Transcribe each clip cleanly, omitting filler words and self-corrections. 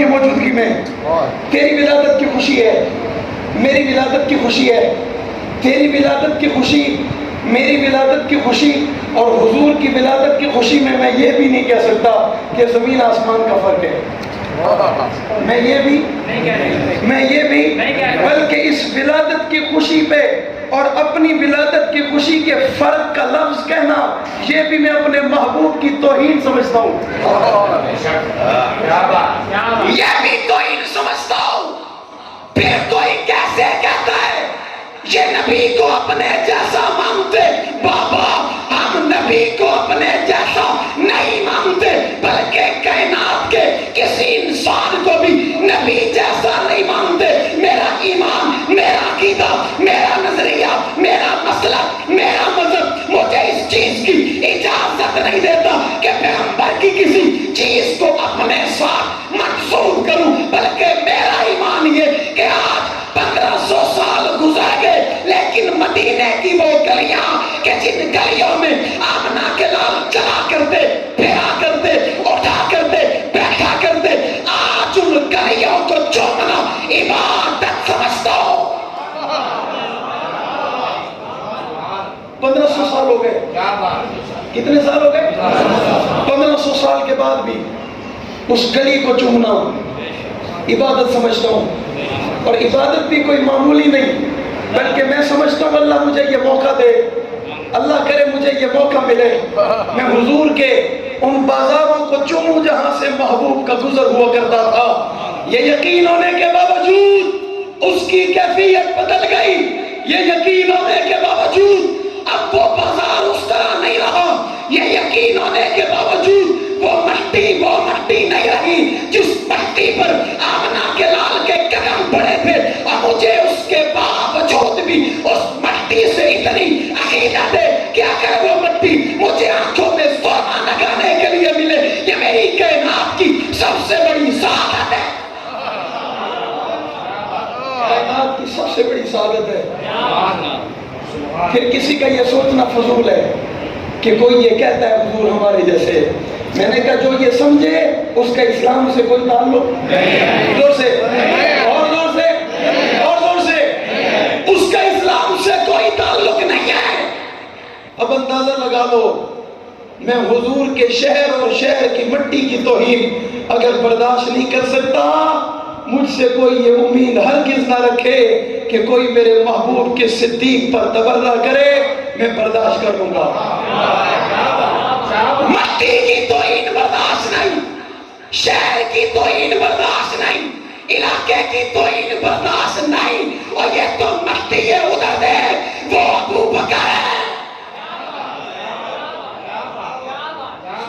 کی موجودگی میں تیری ولادت کی خوشی ہے، میری ولادت کی خوشی ہے، تیری ولادت کی خوشی، میری ولادت کی خوشی اور حضور کی ولادت کی خوشی میں یہ بھی نہیں کہہ سکتا کہ زمین آسمان کا فرق ہے، میں یہ بھی بلکہ اس ولادت کی خوشی پہ اور اپنی ولادت کی خوشی کے فرق کا لفظ کہنا، یہ بھی میں اپنے محبوب کی توہین سمجھتا ہوں، یہ بھی توہین سمجھتا ہوں۔ پھر کوئی کیسے کہتا ہے یہ نبی کو اپنے جیسا مانتے؟ بابا ہم نبی کو اپنے جیسا نہیں مانتے، بلکہ کائنات کے کسی انسان کو بھی نبی جیسا نہیں مانتے۔ میرا ایمان، میرا عقیدہ، میرا نظریہ، میرا مسلک، میرا مذہب مجھے اس چیز کی اجازت نہیں دیتا کہ پیغمبر کی کسی چیز کو اپنے ساتھ منسوب کروں، بلکہ میرا ایمان یہ کہ آج 1500 سال گزر گئے لیکن مدینے کی وہ گلیاں کہ جن گلیوں میں آمنہ کے لال چلا کرتے، پھرا کرتے، اٹھا کرتے، بیٹھا کرتے، آج ان گلیوں کو چومنا عبادت سمجھتا ہوں۔ 1500 سال ہو گئے، کتنے سال ہو گئے؟ 1500 سال کے بعد بھی اس گلی کو چومنا عبادت سمجھتا ہوں، اور عبادت بھی کوئی معمولی نہیں، بلکہ میں سمجھتا ہوں اللہ مجھے یہ موقع دے، اللہ کرے مجھے یہ موقع ملے، میں حضور کے ان بازاروں کو چوموں جہاں سے محبوب کا گزر ہوا کرتا تھا۔ یہ یقین ہونے کے باوجود اس کی کیفیت بدل گئی، یہ یقین ہونے کے باوجود اب وہ بازار اس طرح نہیں رہا، یہ یقین ہونے کے باوجود وہ مٹی نہیں رہی جس مٹی پر آمنہ کے لال کے قدم پڑے تھے، اور مجھے اس کے باوجود بھی اس مٹی سے اتنی عقیدت ہے کہ اگر وہ مٹی مجھے آنکھوں میں سونا لگانے کے لیے ملے، یہ میری کائنات کی سب سے بڑی سعادت ہے، کائنات کی سب سے بڑی سعادت ہے۔ پھر کسی کا یہ سوچنا فضول ہے کہ کوئی یہ کہتا ہے حضور ہمارے جیسے، میں نے کہا جو یہ سمجھے اس کا اسلام سے کوئی تعلق نہیں، زور سے اور زور سے اور زور سے، اس کا اسلام سے کوئی تعلق نہیں ہے۔ اب اندازہ لگا لو، میں حضور کے شہر اور شہر کی مٹی کی توہین اگر برداشت نہیں کر سکتا، مجھ سے کوئی یہ امید ہرگز نہ رکھے کہ کوئی میرے محبوب کے صدیق پر تبرہ کرے، میں برداشت کر لوں گا۔ مٹی کی توہین برداشت نہیں، شہر کی توہین برداشت نہیں، علاقے کی توہین برداشت نہیں، اور یہ تو مٹی ہے، ادھر دے وہ ابو بکر ہے۔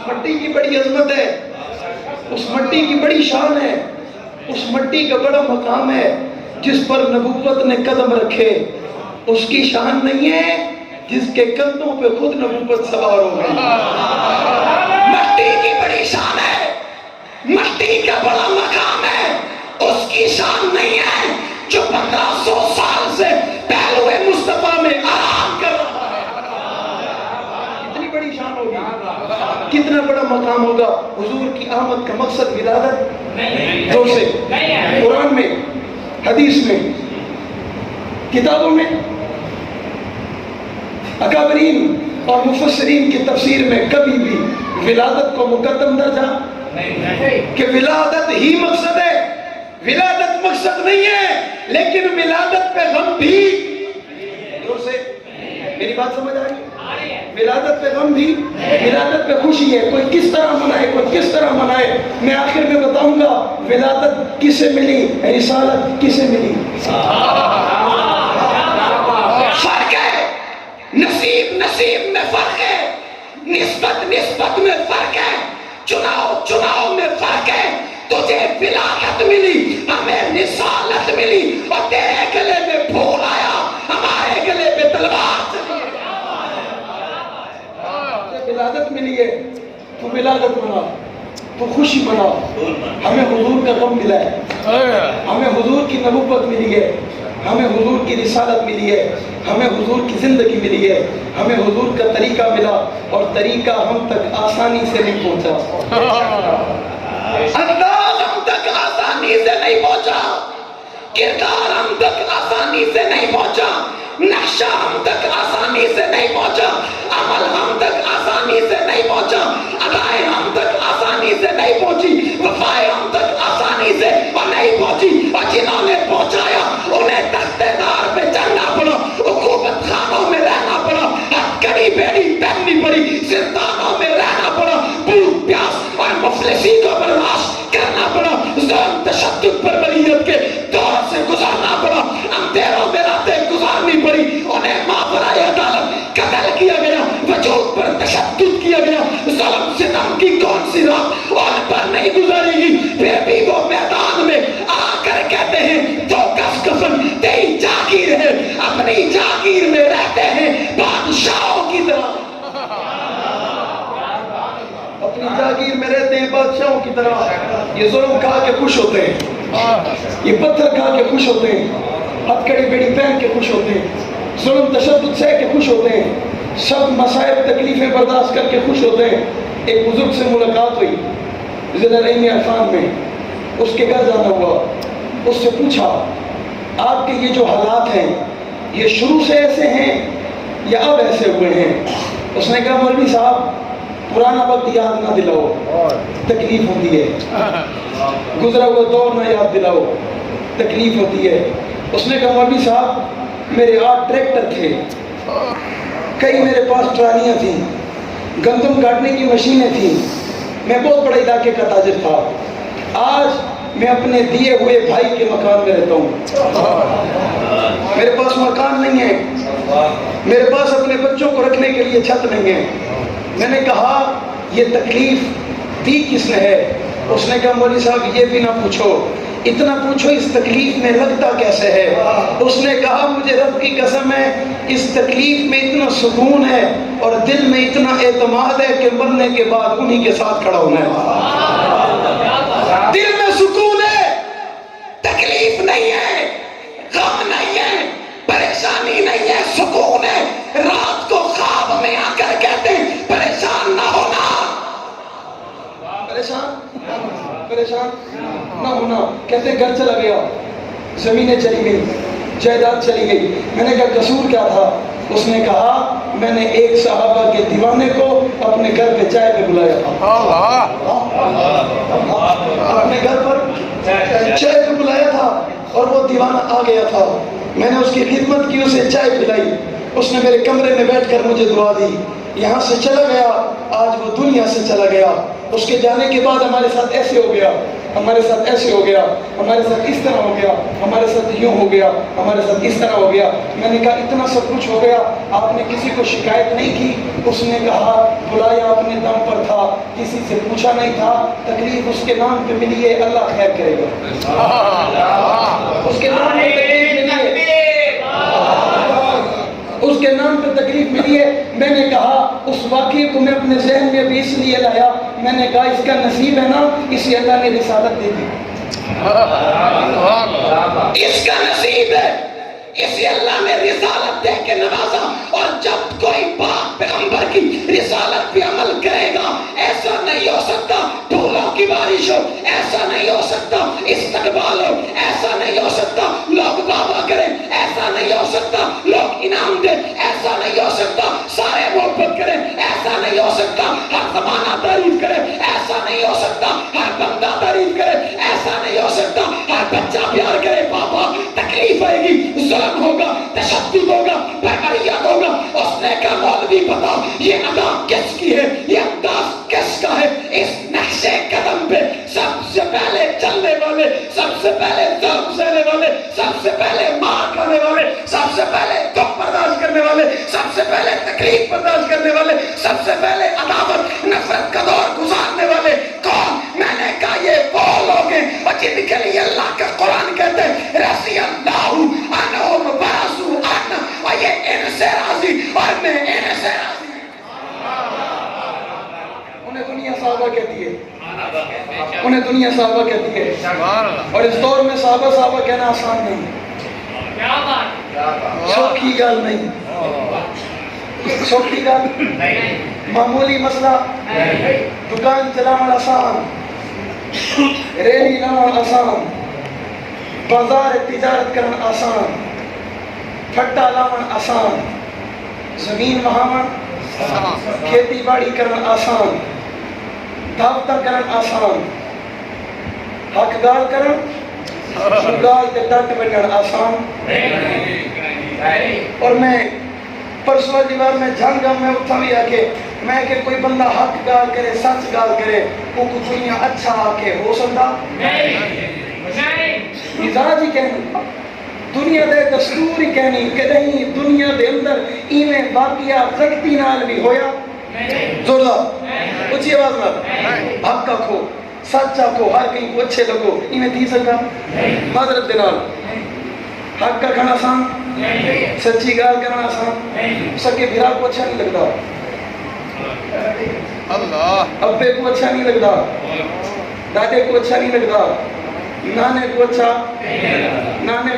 مٹی کی بڑی عظمت ہے، اس مٹی کی بڑی شان ہے، اس مٹی کا بڑا مقام ہے، جس پر نبوت نے قدم رکھے، اس کی شان نہیں ہے جس کے کندھوں پہ خود نبوت سوار ہو گئی۔ مٹی کی بڑی شان ہے، مٹی کا بڑا مقام ہے، اس کی شان نہیں ہے جو 1500 سال سے پہلو مصطفیٰ میں آرام کر رہا ہے۔ کتنی بڑی شان ہوگی، کتنا بڑا مقام ہوگا۔ حضور کی آمد کا مقصد ولادت دو سے، قرآن میں، حدیث میں، کتابوں میں، اکابرین اور مفسرین کی تفسیر میں کبھی بھی ولادت کو مقدم درجہ کہ ولادت ہی مقصد ہے، ولادت مقصد نہیں ہے، لیکن ولادت پہ غم بھی، دور سے میری بات سمجھ آ رہی ہے؟ ولادت پہ غم بھی، ولادت پہ خوشی ہے، کوئی کس طرح منائے، کوئی کس طرح منائے، میں آخر میں بتاؤں گا ولادت کسے ملی، رسالت کسے ملی۔ فرق ہے، نصیب میں فرق ہے، نسبت میں فرق ہے، چناؤ میں فرق ہے۔ تجھے ولادت ملی، ہمیں رسالت ملی، اور تیرے گلے میں پھول آیا، ہمارے گلے میں تلوار چلی۔ ولادت ملی ہے تو ولادت منا، تو خوشی منا۔ ہمیں حضور کا غم ملا ہے، ہمیں حضور کی نبوت ملی ہے، ہمیں حضور کی رسالت ملی ہے، ہمیں حضور کی زندگی ملی ہے، ہمیں حضور کا طریقہ ملا، اور طریقہ ہم تک آسانی سے نہیں پہنچا، انداز ہم تک آسانی آسانی سے نہیں پہنچا، نقشہ ہم تک آسانی سے نہیں پہنچا، عمل ہم تک آسانی سے نہیں پہنچا، ادائیں ہم تک آسانی سے نہیں پہنچی، وفائیں ہم تک آسانی سے نہیں پہنچی، اور جنہوں نے پہنچایا انہیں تختے دار پہ چڑھنا پڑا، حکومت خانوں میں رہنا پڑا، ہتھکڑی بیڑی پہننی پڑی، زندانوں میں رہنا پڑا، بھوک پیاس اور مفلسی کو برداشت کرنا پڑا، ظلم تشدد پر بریت کے دور سے گزارنا پڑا، اندھیروں میں راتیں گزارنی پڑی، انہیں ماورائے عدالت قتل کیا گیا، وجود پر تشدد کیا گیا، ظلم ستم کی کون سی راہ ان پر نہیں گزاری گی، پھر بھی وہ میدان میں آ کر کہتے ہیں جو کس کفن تیری جاگیر ہے، اپنی جاگیر میں رہتے ہیں بادشاہوں کی طرح، اپنی جاگیر میں رہتے ہیں بادشاہوں کی طرح۔ یہ ظلم کھا کے خوش ہوتے ہیں، یہ پتھر کھا کے خوش ہوتے ہیں، ہتھکڑی بیڑی پہن کے خوش ہوتے ہیں، ظلم تشدد سہ کے خوش ہوتے ہیں، سب مصائب تکلیفیں برداشت کر کے خوش ہوتے ہیں۔ ایک بزرگ سے ملاقات ہوئی ضلع رحیم عرفان میں، اس کے گھر جانا ہوا، اس سے پوچھا آپ کے یہ جو حالات ہیں یہ شروع سے ایسے ہیں یا اب ایسے ہوئے ہیں؟ اس نے کہا مولوی صاحب پرانا وقت یاد نہ دلاؤ، تکلیف ہوتی ہے، گزرا ہوا دور نہ یاد دلاؤ، تکلیف ہوتی ہے۔ اس نے کہا مولوی صاحب میرے 8 ٹریکٹر تھے، کئی میرے پاس ٹرالیاں تھیں، گندم کاٹنے کی مشینیں تھیں، میں بہت بڑے علاقے کا تاجر تھا، آج میں اپنے دیے ہوئے بھائی کے مکان میں رہتا ہوں، میرے پاس مکان نہیں ہے، میرے پاس اپنے بچوں کو رکھنے کے لیے چھت نہیں ہے۔ میں نے کہا یہ تکلیف دی کس نے ہے؟ اس نے کہا مولوی صاحب یہ بھی نہ پوچھو، اتنا پوچھو اس تکلیف میں لگتا کیسے ہے؟ اس نے کہا مجھے رب کی قسم ہے اس تکلیف میں اتنا سکون ہے اور دل میں اتنا اعتماد ہے کہ مرنے کے بعد انہی کے ساتھ کھڑا ہونا ہے۔ دل میں سکون ہے، تکلیف نہیں ہے، غم نہیں ہے، پریشانی نہیں ہے، سکون ہے۔ رات کو خواب میں آ کر کہتے ہیں پریشان نہ ہونا، پریشان نہ ہونا، کہتے ہیں گھر چلا گیا، زمینیں چلی گئی، جائیداد چلی گئی۔ میں نے کہا قصور کیا تھا؟ اس نے کہا میں نے ایک صحابہ کے دیوانے کو اپنے گھر پہ چائے پہ بلایا تھا، اپنے گھر پر چائے پہ بلایا تھا اور وہ دیوانہ آ گیا تھا، میں نے اس کی خدمت کی، اسے چائے پلائی، اس نے میرے کمرے میں بیٹھ کر مجھے دعا دی، یہاں سے چلا گیا، آج وہ دنیا سے چلا گیا۔ اس کے جانے کے بعد ہمارے ساتھ ایسے ہو گیا، ہمارے ساتھ ایسے ہو گیا، ہمارے ساتھ اس طرح ہو گیا، ہمارے ساتھ یوں ہو گیا، ہمارے ساتھ اس طرح ہو گیا۔ میں نے کہا اتنا سب کچھ ہو گیا، آپ نے کسی کو شکایت نہیں کی؟ اس نے کہا بلایا اپنے دم پر تھا، کسی سے پوچھا نہیں تھا، تکلیف اس کے نام پہ ملی ہے، اللہ خیر کرے گا، اس کے نام پہ تکلیف ملی ہے، اس کے نام پہ تکلیف ملی ہے۔ میں نے کہا اس واقعے کو میں اپنے ذہن میں بھی اس لیے لایا، میں نے کہا اس کا نصیب ہے نا، اسے اللہ نے رسالت دے دی، اس کا نصیب ہے، اسے اللہ نے رسالت دے کے نوازا۔ اور جب کوئی باپ پیغمبر کی رسالت پہ عمل کرے گا، ایسا نہیں ہو سکتا پھولوں کی بارش ہو، ایسا نہیں ہو سکتا استقبال ہو، ایسا نہیں ہو سکتا لوگ بابا کریں، ایسا نہیں ہو سکتا لوگ انعام دیں، ایسا نہیں ہو سکتا سارے محبت کریں، ایسا نہیں ہو سکتا ہر زمانہ تعریف کرے، ایسا نہیں ہو سکتا ہر بندہ تعریف کرے، ایسا نہیں ہو سکتا ہر بچہ پیار کرے۔ بابا تکلیف آئے گی، ظلم ہوگا، تشدد ہوگا، بھرمریت ہوگا۔ اس نے کہا مولوی بتاؤ یہ ادا کس کی ہے، یہ انداز کس کا ہے؟ اس نقشے قدم پہ سب سے پہلے چلنے والے، سب سے پہلے ظلم سہنے والے، سب سے پہلے مار کھانے والے، سب سے پہلے دکھ برداشت کرنے والے، سب سے پہلے تکلیف برداشت کرنے والے، سب سے پہلے عداوت نفرت کا دور گزارنے والے کون؟ میں نے کہا یہ وہ لوگ ہیں اور جن کے لیے اللہ کا قرآن کہتے ہیں رضی اللہ عنہم ورضوا عنہ، اور یہ ان سے راضی اور میں ان سے راضی۔ انہیں دنیا صحابہ کہتی ہے، انہیں دنیا صحابہ کہتی ہے، اور اس دور میں صحابہ کہنا آسان نہیں، سوکھی گل نہیں، سوکھی گل معمولی مسئلہ، دکان چلانا آسان، ریلی لانا آسان، بازار تجارت کرنا آسان، پھٹا لاون آسان، زمین وہاون کھیتی باڑی کرن آسان، دعوتاں کرن آسان، حق گال کرن گال تے ڈٹ بنن آسان۔ اور میں پرسوں دیوار میں جھنگا میں اتھا بھی آکے میں کہ کوئی بندہ حق گال کرے، سچ گال کرے، وہ کچھ دنیا اچھا آکے ہو سکتا مزاج ہی کہنی، دنیا دے دستور ہی کہنی کہ نہیں دنیا دے اندر ایویں واقعات رکھتی نال بھی ہویا زوردار اچھی آواز میں حق کا کھو سچ آکھو ہر کہیں کو اچھے لگو ایویں تھی سکتا معذرت دے نال حق کا کھانا آسان، سچی گال کرنا آسان، سکے بھرا کو اچھا نہیں لگتا، ابے کو اچھا نہیں لگتا، دادے کو اچھا نہیں لگتا، نانے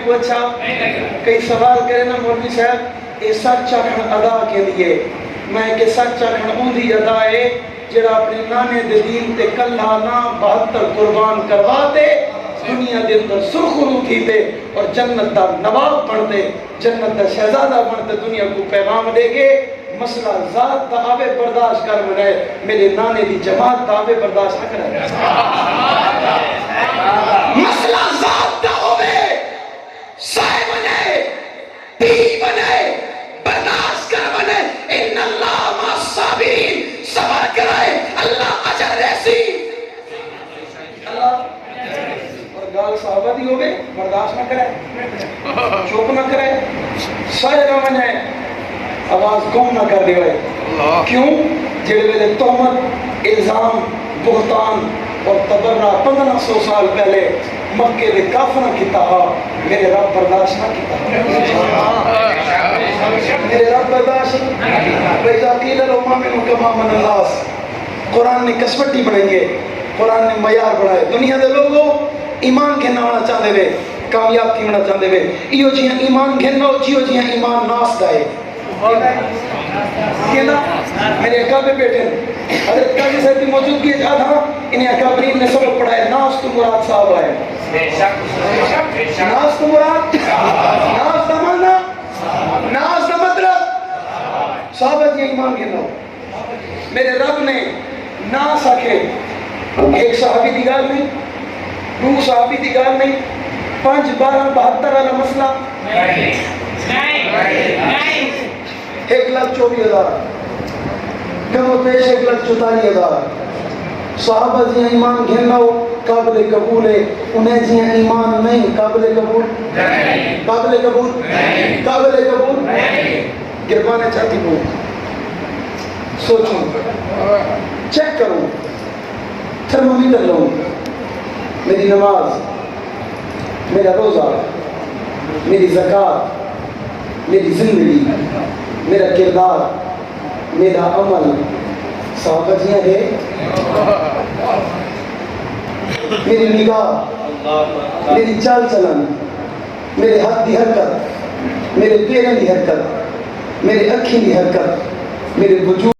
کو اچھا کئی سوال کرے نا مولوی صاحب یہ سچ آکھن ادا کے لیے میں کہ سچ آکھن اندھی ادا ہے جڑا اپنے نانے دے دین تے کلہ نا 72 قربان کرواتے دنیا دے اندر سرخرو تھی تے اور جنت دا نواب بنتے، جنت دا شہزادہ بنتے، دنیا کو پیغام دے گے مسئلہ ذات دا آوے برداشت کر منائے میرے نانے دی جماعت دا آوے برداشت نہ کرے مسئلہ ذات دا ہوئے سائے بنے پی بنے برداشت کر بنے ان اللہ ما صابرین صبر کرائے اللہ اجر ریسی اللہ گال صحابہ دی ہوئے برداشت نہ کرے چوپ نہ کرے سائے رمن ہے آواز گم نہ کر دے ہوئے کیوں جڑے ویلے تہمت الزام بہتان اور تبرہ 1500 سال پہلے مکے دے کافرہ کیتا میرے رب برداشت نہ کیتا میرے رب برداشت وَإِذَا قِيلَ لَهُمْ آمِنُوا كَمَا آمَنَ النَّاسُ قرآن نے کسوٹی بنائیں گے، قرآن نے معیار بنائے دنیا دے لوگوں ایمان گھننا ہونا چاہتے ہوئے کامیاب تھی ہونا چاہتے ہوئے ایو جیہاں ایمان گھننا ہو جیو جیہاں ایمان ناس دائے کہنا میرے اکابر بیٹھے حضرت قاضی صاحب کی موجود کی اجازت ہاں انہیں اکابرین نے سبق پڑھائے ناس تو مراد صاحب آئے ناس تو مراد ناس دا مانا ناس دا مطلب صحابت یہ ایمان گھننا ہو میرے رب نے ناس آکھے ایک صحابی دی گال نہیں دو صحابی دی گال نہیں 5 12 72 والا مسئلہ 1,24,000 کم و پیش 1,44,000 صحابہ جیہاں ایمان گھننا ہو قابل قبول ہے انہیں جیہاں ایمان نہیں قابل قبول قابل قبول قابل قبول گربانے چاہتی ہوں سوچوں چیک کروں تھرمومیٹر لوں میری نماز میرا روزہ میری زکوٰۃ میری زندگی میرا کردار میرا عمل صحابہ جیاں ہے میری نگاہ میری چال چلن میرے ہاتھ دی حرکت میرے پیرن دی حرکت میرے اکھیں دی حرکت میرے وجود